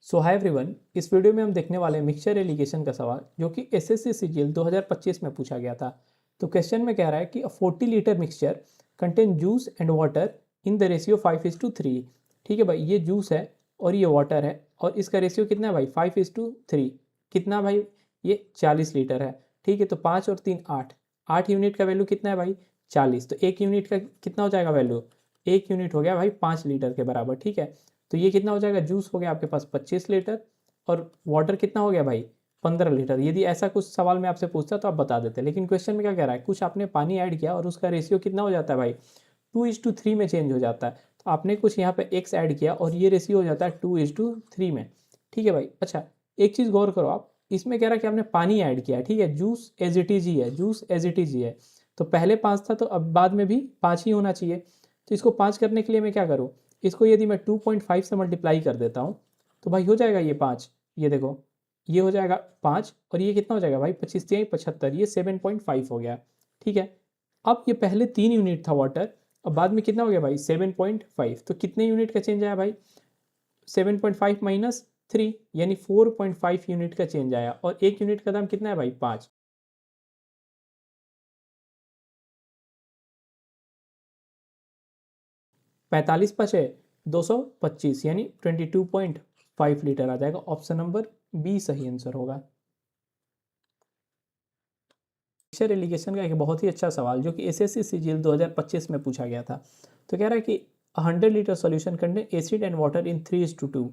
सो hi everyone, इस video में हम देखने वाले हैं मिक्सचर एलिगेशन का सवाल जो कि एसएससी सीजीएल 2025 में पूछा गया था। तो क्वेश्चन में कह रहा है कि 40 litre mixture contain juice and water in the ratio 5:3। ठीक है भाई, ये जूस है और ये वाटर है और इसका रेशियो कितना है भाई 5:3। कितना भाई, ये 40 लीटर है। ठीक है, तो 5 और 3 8, 8 यूनिट का वैल्यू कितना है भाई 40। तो एक यूनिट का कितना हो जाएगा वैल्यू, एक यूनिट हो गया भाई 5 लीटर के बराबर। ठीक है, तो ये कितना हो जाएगा, जूस हो गया आपके पास 25 लीटर और वाटर कितना हो गया भाई 15 लीटर। यदि ऐसा कुछ सवाल में आपसे पूछता तो आप बता देते, लेकिन क्वेश्चन में क्या कह रहा है, कुछ आपने पानी ऐड किया और उसका रेशियो कितना हो जाता है भाई 2:3 में चेंज हो जाता है। तो आपने कुछ यहाँ पे एक्स ऐड किया और ये रेशियो हो जाता है 2:3 में। ठीक है भाई, अच्छा एक चीज़ गौर करो आप, इसमें कह रहा है कि आपने पानी ऐड किया है। ठीक है, जूस एज इट इज ही है, जूस एज इट इज ही है। तो पहले 5 था तो अब बाद में भी 5 ही होना चाहिए। तो इसको 5 करने के लिए मैं क्या करूँ, इसको यदि मैं 2.5 से मल्टीप्लाई कर देता हूँ तो भाई हो जाएगा ये 5। ये देखो, ये हो जाएगा 5 और ये कितना हो जाएगा भाई 25 तिहाई 75, ये 7.5 हो गया। ठीक है, अब ये पहले 3 यूनिट था वाटर, अब बाद में कितना हो गया भाई 7.5। तो कितने यूनिट का चेंज आया भाई 7.5 माइनस 3, यानी 4.5 यूनिट का चेंज आया। और एक यूनिट का दाम कितना है भाई 5। 45 पचे 225, यानी 22.5 लीटर आ जाएगा। ऑप्शन नंबर बी सही आंसर होगा। मिक्सचर एलिगेशन का एक बहुत ही अच्छा सवाल जो कि एसएससी सीजीएल 2025 में पूछा गया था। तो कह रहा है कि 100 litre solution contain acid and water in 3:2।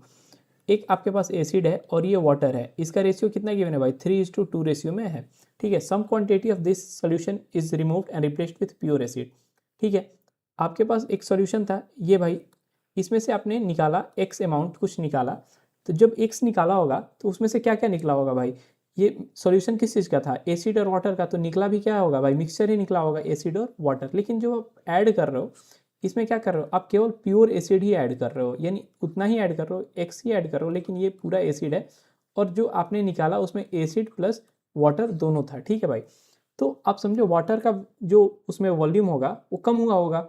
एक आपके पास एसिड है और ये वाटर है, इसका रेशियो कितना गिवन है भाई 3:2 रेशियो में है। ठीक है, some quantity of this solution is removed and replaced with pure acid. ठीक है, आपके पास एक सॉल्यूशन था ये भाई, इसमें से आपने निकाला एक्स अमाउंट कुछ निकाला। तो जब एक्स निकाला होगा तो उसमें से क्या क्या निकला होगा भाई, ये सॉल्यूशन किस चीज़ का था, एसिड और वाटर का। तो निकला भी क्या होगा भाई, मिक्सचर ही निकला होगा, एसिड और वाटर। लेकिन जो आप ऐड कर रहे हो इसमें क्या कर रहे हो, आप केवल प्योर एसिड ही ऐड कर रहे हो, यानी उतना ही ऐड कर रहे हो, एक्स ही ऐड कर रहे हो, लेकिन ये पूरा एसिड है। और जो आपने निकाला उसमें एसिड प्लस वाटर दोनों था। ठीक है भाई, तो आप समझो वाटर का जो उसमें वॉल्यूम होगा वो कम हुआ होगा।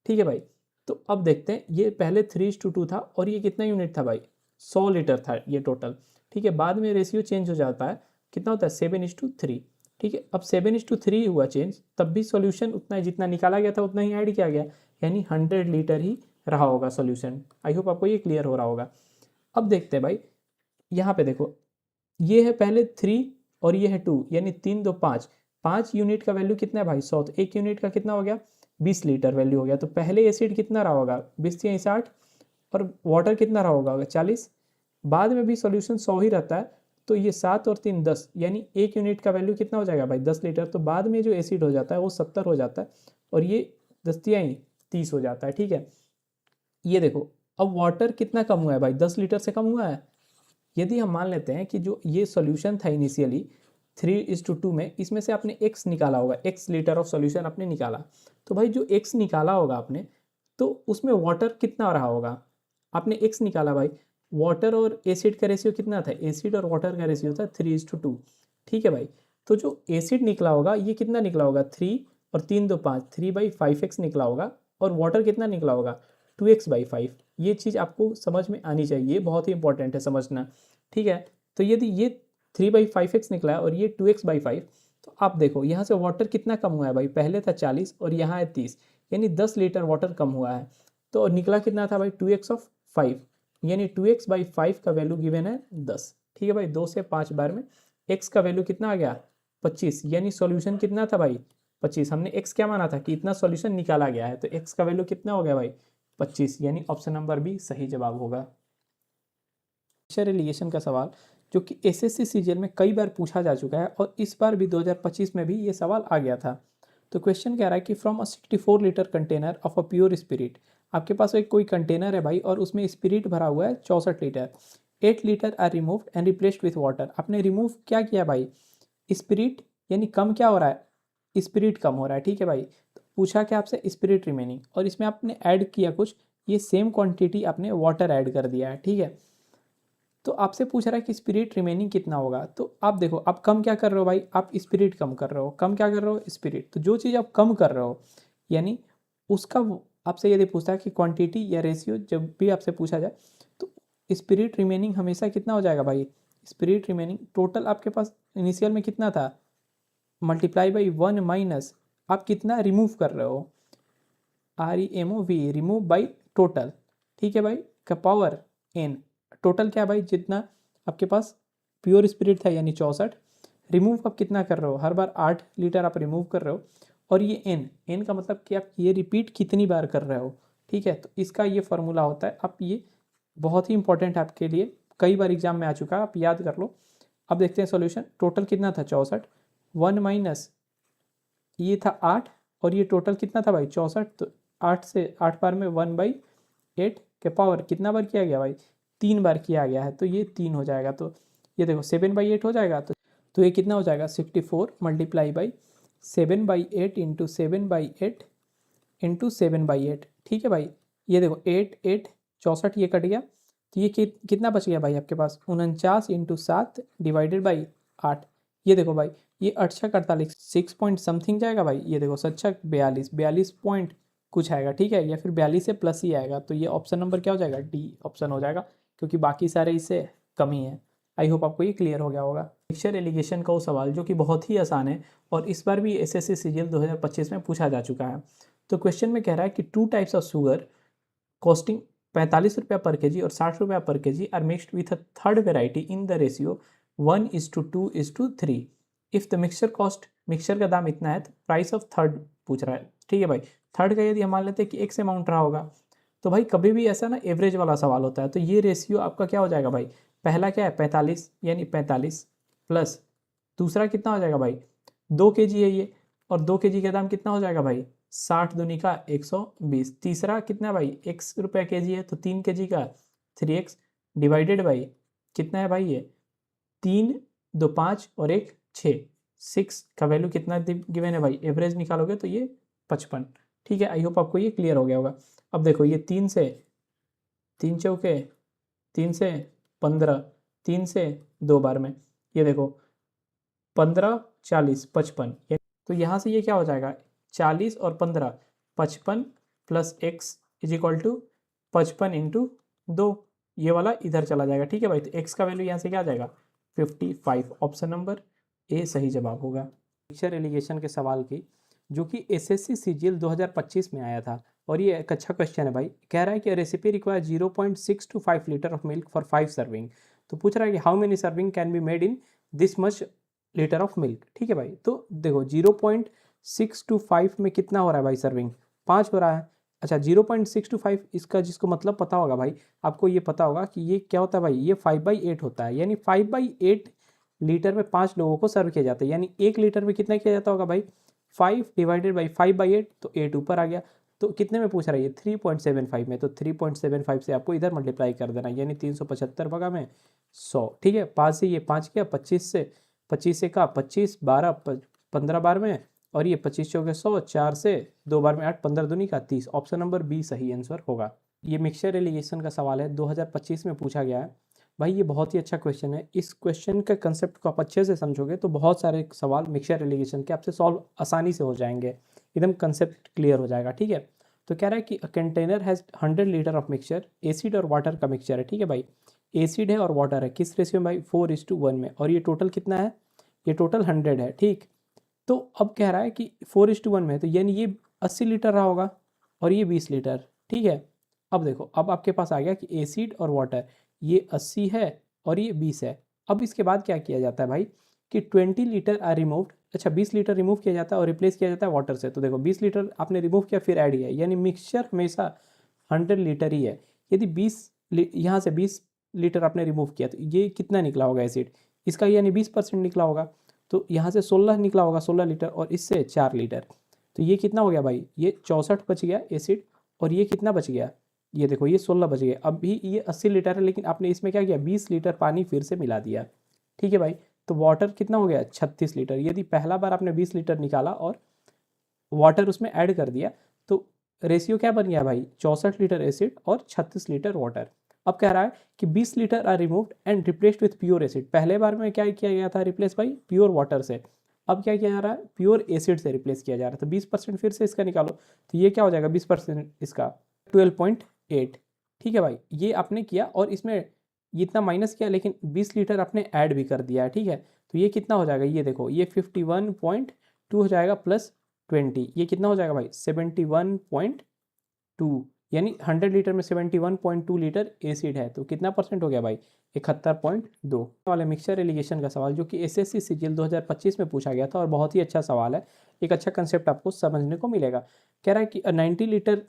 ठीक है भाई, तो अब देखते हैं, ये पहले 3:2 था और ये कितना यूनिट था भाई 100 लीटर था ये टोटल। ठीक है, बाद में रेशियो चेंज हो जाता है, कितना होता है 7:3। ठीक है, अब 7:3 हुआ चेंज, तब भी सॉल्यूशन उतना ही, जितना निकाला गया था उतना ही ऐड किया गया, यानी 100 लीटर ही रहा होगा सॉल्यूशन। आई होप आपको ये क्लियर हो रहा होगा। अब देखते हैं भाई, यहाँ पे देखो, ये है पहले 3 और ये है 2, यानी 3 2 5, 5 यूनिट का वैल्यू कितना है भाई 100। तो एक यूनिट का कितना हो गया 20 लीटर वैल्यू हो गया। तो पहले एसिड कितना रहा होगा 20 या 60 और वाटर कितना रहा होगा 40। बाद में भी सॉल्यूशन 100 ही रहता है। तो ये 7 और 3 10, यानी एक यूनिट का वैल्यू कितना हो जाएगा भाई 10 लीटर। तो बाद में जो एसिड हो जाता है वो 70 हो जाता है और ये 10 तिहाई 30 हो जाता है। ठीक है, ये देखो, अब वाटर कितना कम हुआ है भाई 10 लीटर से कम हुआ है। यदि हम मान लेते हैं कि जो ये सॉल्यूशन था इनिशियली 3:2 में, इसमें से आपने x निकाला होगा, x लीटर ऑफ सॉल्यूशन आपने निकाला। तो भाई जो x निकाला होगा आपने, तो उसमें वाटर कितना रहा होगा, आपने x निकाला भाई, वाटर और एसिड का रेशियो कितना था, एसिड और वाटर का रेशियो था 3:2। ठीक है भाई, तो जो एसिड निकला होगा ये कितना निकला होगा 3 और 3 2 5, 3/5x निकला होगा। और वाटर कितना निकला होगा 2x/5। ये चीज़ आपको समझ में आनी चाहिए, बहुत ही इंपॉर्टेंट है समझना। ठीक है, तो यदि ये 3/5x निकला है और ये 2x/5, तो आप देखो यहाँ से वाटर कितना कम हुआ है भाई, पहले था 40 और यहाँ है 30, यानी 10 लीटर वाटर कम हुआ है। तो निकला कितना था भाई 2x/5, यानी 2x/5 का वैल्यू गिवन है 10। ठीक है भाई, 2 से 5 बार में x का वैल्यू कितना आ गया 25, यानी सॉल्यूशन कितना था भाई 25। हमने x क्या माना था कि इतना सॉल्यूशन निकाला गया है, तो x का वैल्यू कितना हो गया भाई 25, यानी ऑप्शन नंबर बी सही जवाब होगा। मिक्सचर एलिगेशन का सवाल जो कि एसएससी सीजीएल में कई बार पूछा जा चुका है और इस बार भी 2025 में भी ये सवाल आ गया था। तो क्वेश्चन कह रहा है कि from a 64 litre container of a pure spirit, आपके पास एक कोई कंटेनर है भाई और उसमें स्पिरिट भरा हुआ है 64 litre, 8 litre are removed and replaced with water. आपने रिमूव क्या किया भाई स्पिरिट, यानी कम क्या हो रहा है स्पिरिट कम हो रहा है। ठीक है भाई, तो पूछा क्या आपसे स्पिरिट रिमेनिंग, और इसमें आपने ऐड किया कुछ, ये सेम क्वांटिटी आपने वाटर ऐड कर दिया है। ठीक है, तो आपसे पूछ रहा है कि स्पिरिट रिमेनिंग कितना होगा। तो आप देखो, आप कम क्या कर रहे हो भाई, आप स्पिरिट कम कर रहे हो, कम क्या कर रहे हो स्पिरिट। तो जो चीज़ आप कम कर रहे हो, यानी उसका आपसे यदि पूछता है कि क्वांटिटी या रेशियो, जब भी आपसे पूछा जाए तो स्पिरिट रिमेनिंग हमेशा कितना हो जाएगा भाई, स्पिरिट रिमेनिंग टोटल आपके पास इनिशियल में कितना था, मल्टीप्लाई बाई 1 माइनस आप कितना रिमूव कर रहे हो, REMOV, रिमूव बाई टोटल, ठीक है भाई, का पावर n, टोटल क्या भाई, जितना आपके पास प्योर स्पिरिट था यानी 64, रिमूव आप कितना कर रहे हो, हर बार 8 लीटर आप रिमूव कर रहे हो, और ये n का मतलब कि आप ये रिपीट कितनी बार कर रहे हो, ठीक है। तो इसका ये फार्मूला होता है, आप ये बहुत ही इंपॉर्टेंट है आपके लिए, कई बार एग्जाम में आ चुका है, आप याद कर लो। अब देखते हैं सॉल्यूशन, टोटल कितना था 64, 1 माइनस ये था 8, और ये टोटल कितना था भाई 64, तो 8 से 8 बार में 1/8 के पावर कितना बार किया गया भाई, 3 बार किया गया है, तो ये 3 हो जाएगा, तो ये देखो 7/8 हो जाएगा, तो ये कितना हो जाएगा 64 मल्टीप्लाई बाई 7/8 इंटू 7/8 इंटू 7/8, ठीक है भाई। ये देखो 8 8 64 ये कट गया, तो ये कितना बच गया भाई आपके पास 49 इंटू 7 डिवाइडेड बाई 8, ये देखो भाई ये 8×48 6 पॉइंट समथिंग जाएगा भाई, ये देखो 7×42 पॉइंट कुछ आएगा, ठीक है, या फिर 42 से प्लस ही आएगा, तो ये ऑप्शन नंबर क्या हो जाएगा, डी ऑप्शन हो जाएगा, क्योंकि बाकी सारे इससे कम ही है। आई होप आपको ये क्लियर हो गया होगा। मिक्सचर एलिगेशन का वो सवाल जो कि बहुत ही आसान है और इस बार भी SSC CGL 2025 में पूछा जा चुका है। तो क्वेश्चन में कह रहा है कि 2 टाइप्स ऑफ शुगर कॉस्टिंग 45 रुपया पर केजी और 60 रुपया पर KG are mixed with a third variety in the ratio 1:2:3। If the mixture cost, mixture का दाम इतना है, तो प्राइस ऑफ थर्ड पूछ रहा है, ठीक है भाई। थर्ड का यदि हम मान लेते हैं कि एक्स अमाउंट रहा होगा, तो भाई कभी भी ऐसा ना एवरेज वाला सवाल होता है, तो ये रेशियो आपका क्या हो जाएगा भाई, पहला क्या है 45 यानी 45 प्लस दूसरा कितना हो जाएगा भाई 2 केजी है ये, और 2 केजी का दाम कितना हो जाएगा भाई 60 दूनी का 120, तीसरा कितना भाई x रुपया केजी है, तो 3 केजी का 3x डिवाइडेड बाई कितना है भाई, ये 3 2 5 और 1 6, 6 का वैल्यू कितना गिवन है भाई, एवरेज निकालोगे तो ये 55, ठीक है। आई होप आपको ये क्लियर हो गया होगा। अब देखो ये 3 से 3 चौके 3 से 15, 3 से 2 बार में, ये देखो 15 40 55, तो यहाँ से ये क्या हो जाएगा 40 और 15 55 plus x is equal to 55 into 2, ये वाला इधर चला जाएगा, ठीक है भाई। तो x का वैल्यू यहाँ से क्या आ जाएगा 55, ऑप्शन नंबर ए सही जवाब होगा। मिक्सचर एलिगेशन के सवाल की जो कि SSC CGL 2025 में आया था, और ये एक अच्छा क्वेश्चन है भाई। कह रहा है कि recipe require 0.6 to 5 litre of milk for 5 serving. तो पूछ रहा है कि how many serving can be made in this much litre of milk, ठीक है भाई। तो देखो 0.6 to 5 में कितना हो रहा है भाई, सर्विंग 5 हो रहा है। अच्छा 0.6 to 5 इसका जिसको मतलब पता होगा भाई, आपको ये पता होगा कि ये क्या होता है भाई, ये 5/8 होता है, यानी 5/8 लीटर में 5 लोगों को सर्व किया जाता है, यानी 1 लीटर में कितना किया जाता होगा भाई 5 डिवाइडेड बाई 5/8, तो 8 ऊपर आ गया। तो कितने में पूछ रहा है ये 3.75 में, तो 3.75 से आपको इधर मल्टीप्लाई कर देना, यानी 375 बगा में 100, ठीक है। 5 से ये 5 किया, 25 से का 25 12 15 बार में, और ये 25 चौके 100, 4 से 2 बार में 8, 15 दूनी का 30, ऑप्शन नंबर बी सही आंसर होगा। ये मिक्सचर एलिगेशन का सवाल है, 2025 में पूछा गया है भाई। ये बहुत ही अच्छा क्वेश्चन है, इस क्वेश्चन के कंसेप्ट को आप अच्छे से समझोगे तो बहुत सारे सवाल मिक्सचर एलिगेशन के आपसे सॉल्व आसानी से हो जाएंगे, एकदम कंसेप्ट क्लियर हो जाएगा, ठीक है। तो कह रहा है कि container has 100 litre of mixture, acid और वाटर का मिक्सचर है, ठीक है भाई। एसिड है और वाटर है, किस रेशियो में भाई 4:1 में, और ये टोटल कितना है, ये टोटल 100 है, ठीक। तो अब कह रहा है कि 4:1 में है, तो यानी ये 80 लीटर रहा होगा और ये 20 लीटर, ठीक है। अब देखो, अब आपके पास आ गया कि एसिड और वाटर ये 80 है और ये 20 है। अब इसके बाद क्या किया जाता है भाई कि 20 लीटर आर रिमूव्ड, अच्छा 20 लीटर रिमूव किया जाता है और रिप्लेस किया जाता है वाटर से। तो देखो 20 लीटर आपने रिमूव किया फिर ऐड किया, यानी मिक्सचर हमेशा 100 लीटर ही है। यदि 20 यहाँ से 20 लीटर आपने रिमूव किया तो ये कितना निकला होगा एसिड, इसका यानी 20% निकला होगा। तो यहाँ से 16 निकला होगा, 16 लीटर, और इससे 4 लीटर, तो ये कितना हो गया भाई, ये 64 बच गया एसिड, और ये कितना बच गया, ये देखो ये 16 बच गया। अब भी ये 80 लीटर है, लेकिन आपने इसमें क्या किया 20 लीटर पानी फिर से मिला दिया, ठीक है भाई। तो वाटर कितना हो गया 36 लीटर। यदि पहला बार आपने 20 लीटर निकाला और वाटर उसमें ऐड कर दिया तो रेशियो क्या बन गया भाई 64 लीटर एसिड और 36 लीटर वाटर। अब कह रहा है कि 20 litre are removed and replaced with pure acid. पहले बार में क्या किया गया था, रिप्लेस भाई प्योर वाटर से। अब क्या किया जा रहा है, प्योर एसिड से रिप्लेस किया जा रहा है। तो 20% फिर से इसका निकालो, तो ये क्या हो जाएगा 20% इसका 12.8, ठीक है भाई। ये आपने किया और इसमें ये इतना माइनस किया लेकिन 20 लीटर आपने ऐड भी कर दिया है, ठीक है। तो ये कितना हो जाएगा, ये देखो ये 51.2 हो जाएगा प्लस 20, ये कितना हो जाएगा भाई 71.2, यानी 100 लीटर में 71.2 लीटर एसिड है। तो कितना परसेंट हो गया भाई 71.2 वाले मिक्सचर एलिगेशन का सवाल जो कि एसएससी सीजीएल 2025 में पूछा गया था और बहुत ही अच्छा सवाल है, एक अच्छा कंसेप्ट आपको समझने को मिलेगा। कह रहा है कि 90 litre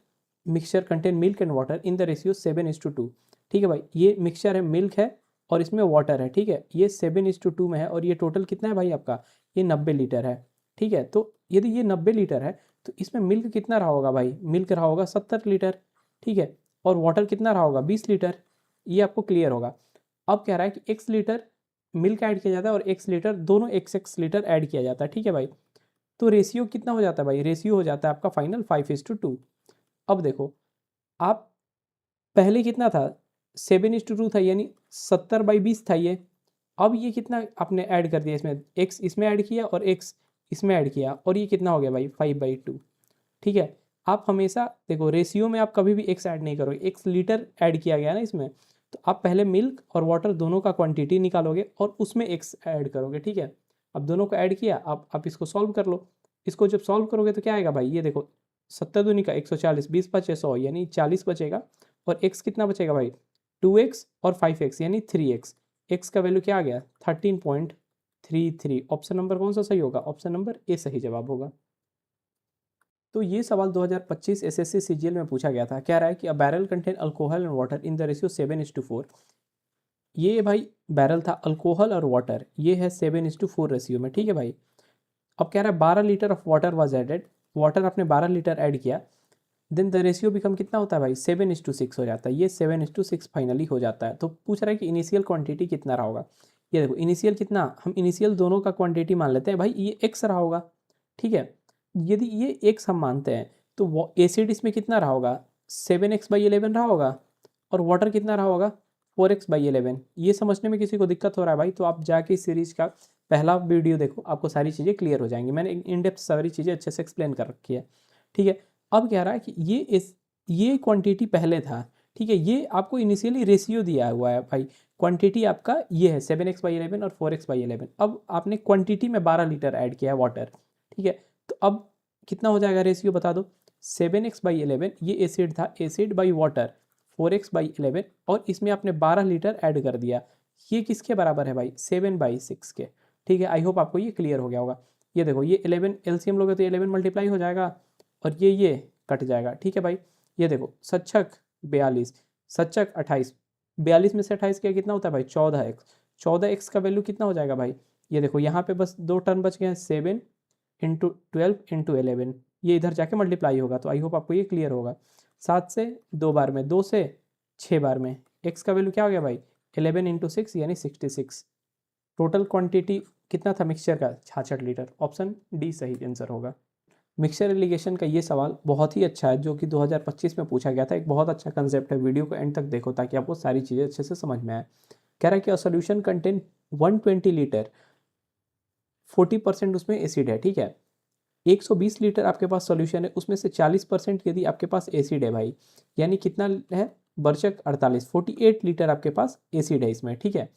mixture contain milk and water in the ratio 7:2, ठीक है भाई। ये मिक्सचर है, मिल्क है और इसमें वाटर है, ठीक है। ये 7:2 में है और ये टोटल कितना है भाई आपका, ये 90 लीटर है, ठीक है। तो यदि ये 90 लीटर है तो इसमें मिल्क कितना रहा होगा भाई, मिल्क रहा होगा 70 लीटर, ठीक है। और वाटर कितना रहा होगा 20 लीटर, ये आपको क्लियर होगा। अब कह रहा है कि x लीटर मिल्क ऐड किया जाता है और x लीटर, दोनों x लीटर ऐड किया जाता है, ठीक है भाई। तो रेशियो कितना हो जाता है भाई, रेशियो हो जाता है आपका फाइनल 5:2। अब देखो आप पहले कितना था 7:2 था, यानी 70/20 था ये। अब ये कितना आपने ऐड कर दिया, इसमें x इसमें ऐड किया और x इसमें ऐड किया और ये कितना हो गया भाई 5/2, ठीक है। आप हमेशा देखो रेशियो में आप कभी भी x ऐड नहीं करोगे, x लीटर ऐड किया गया ना इसमें, तो आप पहले मिल्क और वाटर दोनों का क्वांटिटी निकालोगे और उसमें x ऐड करोगे, ठीक है। अब दोनों को ऐड किया, आप इसको सॉल्व कर लो। इसको जब सॉल्व करोगे तो क्या आएगा भाई, ये देखो 70 दूनी का 140, 20 बचे 100, यानी 40 बचेगा। और x कितना बचेगा भाई 2x और 5x यानी 3x। x का वैल्यू क्या आ गया 13.33। ऑप्शन नंबर कौन सा सही होगा, ऑप्शन नंबर ए सही जवाब होगा। तो ये सवाल 2025 एसएससी सीजीएल में पूछा गया था। क्या रहा है कि अ barrel contain alcohol and water in the ratio 7:4। ये भाई बैरल था, अल्कोहल और वाटर ये है 7:4 रेशियो में, ठीक है भाई। अब कह रहा है 12 litre of water was added, water आपने 12 लीटर ऐड किया, देन द रेशियो बिकम कितना होता है भाई 7:6 हो जाता है, ये 7:6 फाइनली हो जाता है। तो पूछ रहा है कि इनिशियल क्वांटिटी कितना रहा होगा। ये देखो इनिशियल कितना, हम इनिशियल दोनों का क्वांटिटी मान लेते हैं भाई, ये x रहा होगा, ठीक है। यदि ये x हम मानते हैं तो वो एसिड इसमें कितना रहा होगा 7x/11 रहा होगा और वाटर कितना रहा होगा 4x/11। ये समझने में किसी को दिक्कत हो रहा है भाई तो आप जाके इस सीरीज का पहला वीडियो देखो, आपको सारी चीज़ें क्लियर हो जाएंगी। मैंने इन डेप्थ सारी चीज़ें अच्छे से एक्सप्लेन कर रखी है, ठीक है। अब कह रहा है कि ये क्वांटिटी पहले था, ठीक है। ये आपको इनिशियली रेशियो दिया हुआ है भाई, क्वांटिटी आपका ये है 7x/11 और 4x/11। अब आपने क्वांटिटी में 12 लीटर ऐड किया है वाटर, ठीक है। तो अब कितना हो जाएगा रेशियो बता दो, 7x/11 ये एसिड था, एसिड बाई वाटर 4x/11 और इसमें आपने 12 लीटर ऐड कर दिया, ये किसके बराबर है भाई 7/6 के, ठीक है। आई होप आपको ये क्लियर हो गया होगा। ये देखो ये 11 एलसीएम लोगे तो 11 मल्टीप्लाई हो जाएगा और ये कट जाएगा, ठीक है भाई। ये देखो सच्चक 42, सच्चक 28, 42 में से 28 क्या कितना होता है भाई 14x, 14x का वैल्यू कितना हो जाएगा भाई। ये देखो यहाँ पे बस 2 टर्म बच गए हैं, 7 × 12 × 11, ये इधर जाके मल्टीप्लाई होगा। तो आई होप आपको ये क्लियर होगा। 7 से 2 बार में, 2 से 6 बार में, x का वैल्यू क्या हो गया भाई 11 × 6 यानी 66। टोटल क्वांटिटी कितना था मिक्सचर का 66 लीटर, ऑप्शन डी सही आंसर होगा। मिक्सचर एलिगेशन का ये सवाल बहुत ही अच्छा है जो कि 2025 में पूछा गया था, एक बहुत अच्छा कंसेप्ट है। वीडियो को एंड तक देखो ताकि आपको सारी चीज़ें अच्छे से समझ में आए। कह रहा है कि अ सॉल्यूशन कंटेन 120 लीटर, 40% उसमें एसिड है, ठीक है। 120 लीटर आपके पास सॉल्यूशन है, उसमें से 40% यदि आपके पास एसिड है भाई, यानी कितना है बर्चक 48, 48 लीटर आपके पास एसिड है इसमें, ठीक है।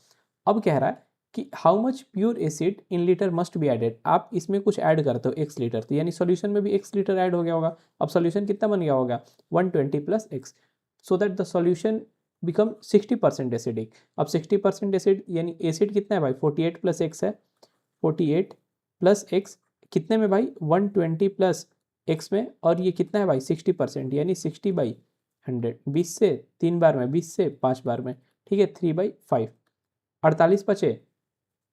अब कह रहा है कि how much pure acid in litre must be added, आप इसमें कुछ ऐड करते हो x लीटर, तो यानी सॉल्यूशन में भी x लीटर ऐड हो गया होगा। अब सॉल्यूशन कितना बन गया होगा 120 + x, so that the solution become 60% acidic. अब 60% एसिड यानी एसिड कितना है भाई 48 + x है, 48 + x कितने में भाई 120 + x में, और ये कितना है भाई 60% यानी 60/100, 20 से 3 बार में, 20 से 5 बार में, ठीक है 3/5। 48 बचे,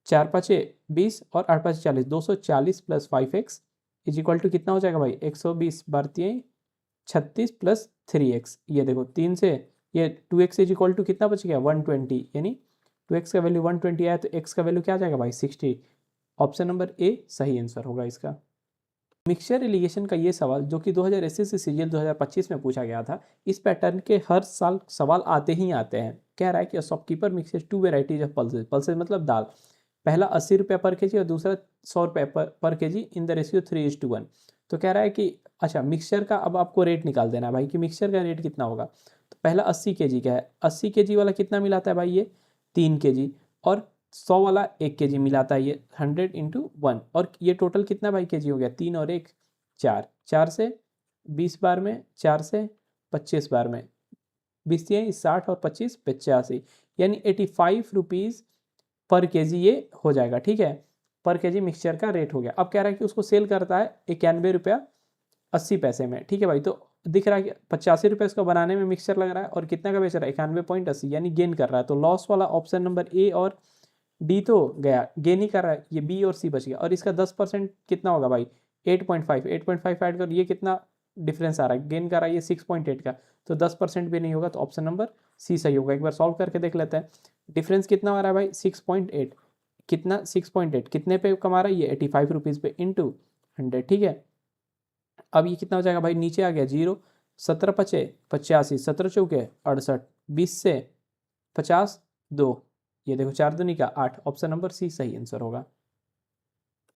4 5 20 और 8 5 40, 240 + 5x इज इक्वल टू कितना हो जाएगा भाई 120 बार 3 36 + 3x। ये देखो 3 से ये 2x इज इक्वल टू कितना बच गया 120, यानी 2x का वैल्यू 120 आया तो x का वैल्यू क्या आ जाएगा भाई 60। ऑप्शन नंबर ए सही आंसर होगा इसका। मिक्सचर एलिगेशन का ये सवाल जो कि 2080 सीजीएल 2025 में पूछा गया था, इस पैटर्न के हर साल सवाल आते ही आते हैं। कह रहा है कि shopkeeper mixes 2 varieties of pulses, pulses मतलब दाल, पहला 80 रुपये पर केजी और दूसरा 100 रुपये पर केजी इन द रेशियो 3:1। तो कह रहा है कि अच्छा मिक्सचर का अब आपको रेट निकाल देना है भाई कि मिक्सचर का रेट कितना होगा। तो पहला 80 केजी का है, 80 केजी वाला कितना मिलाता है भाई ये 3 kg, और 100 वाला 1 kg मिलाता है, ये 100 × 1, और ये टोटल कितना भाई kg हो गया, 3 और 1 4, 4 से 20 बार में, 4 से 25 बार में, 20 60 और 25 85, यानी 85 रुपीज़ पर kg ये हो जाएगा। ठीक है, पर kg मिक्सचर का रेट हो गया। अब कह रहा है कि उसको सेल करता है 91 रुपया 80 पैसे में। ठीक है भाई, तो दिख रहा है कि 85 रुपये इसको बनाने में मिक्सचर लग रहा है, और कितना का बेच रहा है, 91.80, यानी गेन कर रहा है। तो लॉस वाला ऑप्शन नंबर ए और डी तो गया, गेन ही कर रहा है, ये बी और सी बच गया। और इसका 10% कितना होगा भाई, 8.5, 8.5 ऐड कर, ये कितना डिफरेंस आ रहा है, गेन कर रहा है ये 6.8 का, तो 10% भी नहीं होगा, तो ऑप्शन नंबर सी सही होगा। एक बार सॉल्व करके देख लेते हैं। डिफरेंस कितना आ रहा है भाई, 6.8, कितना 6.8 कितने पे कमा रहा है ये, 85 रुपीज़ पे इंटू 100। ठीक है, अब ये कितना हो जाएगा भाई, नीचे आ गया 0, 17 पचे 85, 17 चौके 68, 20 से 50 2, ये देखो 4 दूनी का 8, ऑप्शन नंबर सी सही आंसर होगा।